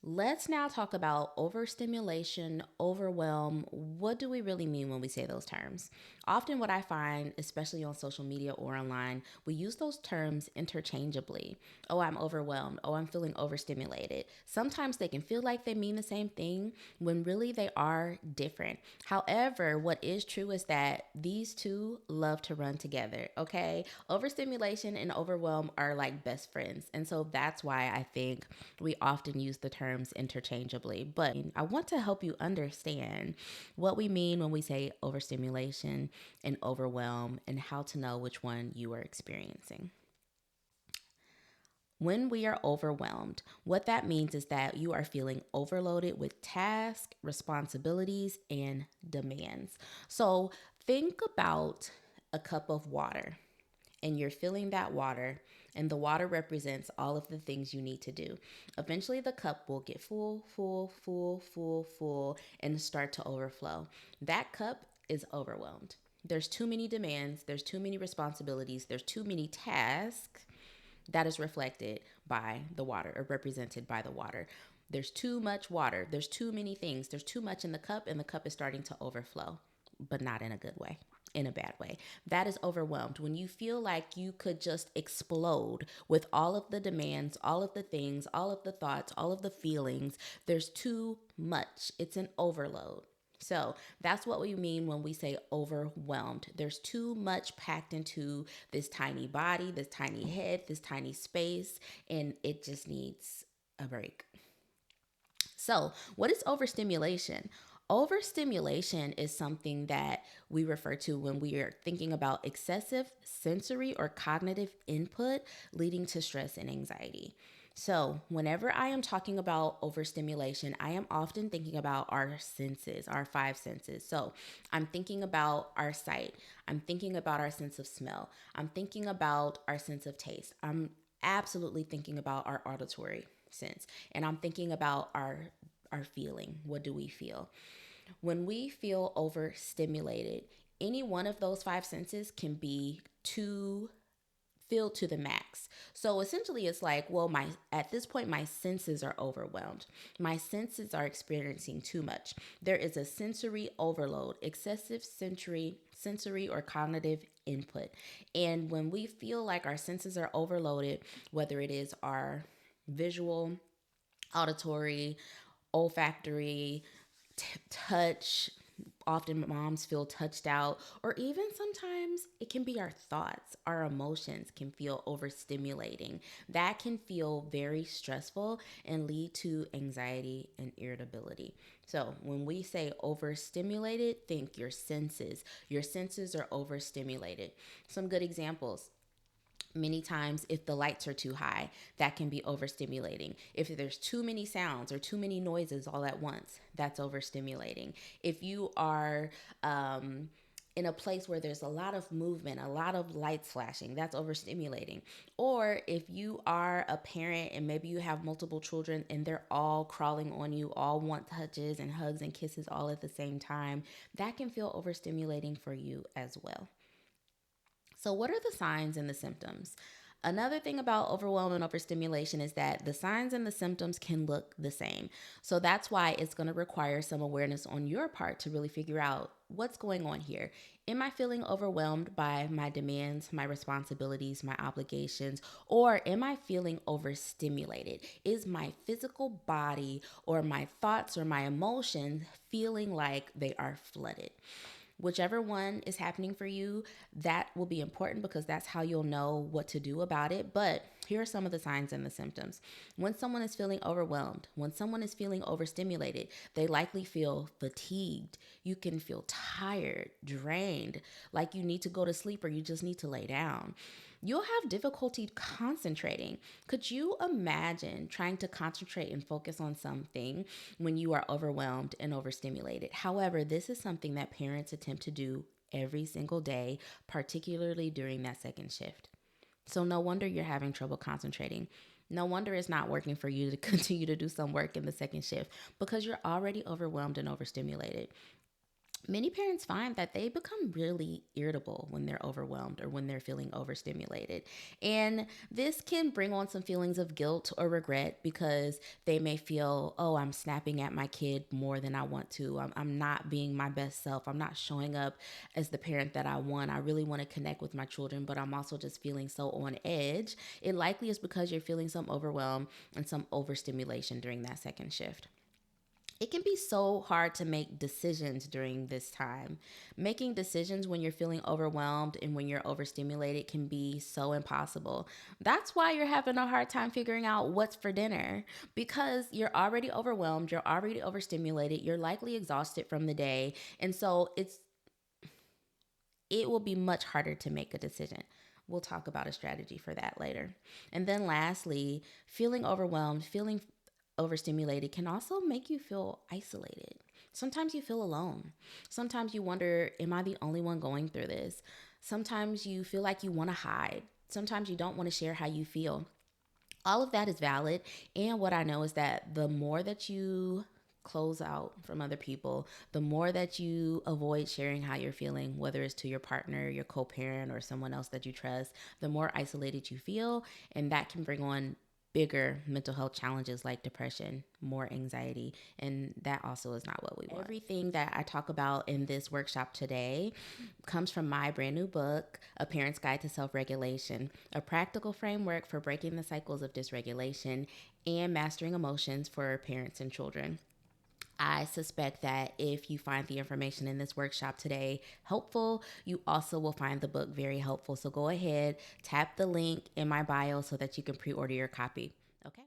Let's now talk about overstimulation, overwhelm. What do we really mean when we say those terms? Often, what I find, especially on social media or online, we use those terms interchangeably. Oh, I'm overwhelmed. Oh, I'm feeling overstimulated. Sometimes they can feel like they mean the same thing when really they are different. However, what is true is that these two love to run together, okay? Overstimulation and overwhelm are like best friends. And so that's why I think we often use the terms interchangeably. But I want to help you understand what we mean when we say overstimulation and overwhelm and how to know which one you are experiencing. When we are overwhelmed, what that means is that you are feeling overloaded with tasks, responsibilities, and demands. So think about a cup of water and you're filling that water, and the water represents all of the things you need to do. Eventually, the cup will get full, full, full, full, full, and start to overflow. That cup is overwhelmed. There's too many demands, there's too many responsibilities, there's too many tasks that is reflected by the water or represented by the water. There's too much water, there's too many things, there's too much in the cup, and the cup is starting to overflow, but not in a good way. In a bad way. That is overwhelmed. When you feel like you could just explode with all of the demands, all of the things, all of the thoughts, all of the feelings, there's too much. It's an overload. So that's what we mean when we say overwhelmed. There's too much packed into this tiny body, this tiny head, this tiny space, and it just needs a break. So, what is overstimulation? Overstimulation is something that we refer to when we are thinking about excessive sensory or cognitive input leading to stress and anxiety. So, whenever I am talking about overstimulation, I am often thinking about our senses, our five senses. So, I'm thinking about our sight, I'm thinking about our sense of smell, I'm thinking about our sense of taste, I'm absolutely thinking about our auditory sense, and I'm thinking about our feeling. What do we feel? When we feel overstimulated, any one of those five senses can be too filled to the max. So essentially it's like, well, my at this point my senses are overwhelmed. My senses are experiencing too much. There is a sensory overload, excessive sensory or cognitive input. And when we feel like our senses are overloaded, whether it is our visual, auditory, olfactory, touch. Often moms feel touched out, or even sometimes it can be our thoughts, our emotions can feel overstimulating. That can feel very stressful and lead to anxiety and irritability. So, when we say overstimulated, think your senses. Your senses are overstimulated. Some good examples: many times if the lights are too high, that can be overstimulating. If there's too many sounds or too many noises all at once, that's overstimulating. If you are in a place where there's a lot of movement, a lot of lights flashing, that's overstimulating. Or if you are a parent and maybe you have multiple children and they're all crawling on you, all want touches and hugs and kisses all at the same time, that can feel overstimulating for you as well. So, what are the signs and the symptoms? Another thing about overwhelm and overstimulation is that the signs and the symptoms can look the same. So that's why it's going to require some awareness on your part to really figure out what's going on here. Am I feeling overwhelmed by my demands, my responsibilities, my obligations, or am I feeling overstimulated? Is my physical body or my thoughts or my emotions feeling like they are flooded? Whichever one is happening for you, that will be important because that's how you'll know what to do about it. But here are some of the signs and the symptoms. When someone is feeling overwhelmed, when someone is feeling overstimulated, they likely feel fatigued. You can feel tired, drained, like you need to go to sleep or you just need to lay down. You'll have difficulty concentrating. Could you imagine trying to concentrate and focus on something when you are overwhelmed and overstimulated? However, this is something that parents attempt to do every single day, particularly during that second shift. So, no wonder you're having trouble concentrating. No wonder it's not working for you to continue to do some work in the second shift because you're already overwhelmed and overstimulated. Many parents find that they become really irritable when they're overwhelmed or when they're feeling overstimulated. And this can bring on some feelings of guilt or regret because they may feel, oh, I'm snapping at my kid more than I want to. I'm not being my best self. I'm not showing up as the parent that I want. I really want to connect with my children, but I'm also just feeling so on edge. It likely is because you're feeling some overwhelm and some overstimulation during that second shift. It can be so hard to make decisions during this time. Making decisions when you're feeling overwhelmed and when you're overstimulated can be so impossible. That's why you're having a hard time figuring out what's for dinner because you're already overwhelmed, you're already overstimulated, you're likely exhausted from the day, and so it will be much harder to make a decision. We'll talk about a strategy for that later. And then lastly, feeling overwhelmed, feeling overstimulated can also make you feel isolated. Sometimes you feel alone. Sometimes you wonder, am I the only one going through this? Sometimes you feel like you want to hide. Sometimes you don't want to share how you feel. All of that is valid. And what I know is that the more that you close out from other people, the more that you avoid sharing how you're feeling, whether it's to your partner, your co parent, or someone else that you trust, the more isolated you feel. And that can bring on bigger mental health challenges like depression, more anxiety, and that also is not what we want. Everything that I talk about in this workshop today comes from my brand new book, A Parent's Guide to Self-Regulation, a practical framework for breaking the cycles of dysregulation and mastering emotions for parents and children. I suspect that if you find the information in this workshop today helpful, you also will find the book very helpful. So go ahead, tap the link in my bio so that you can pre order your copy. Okay.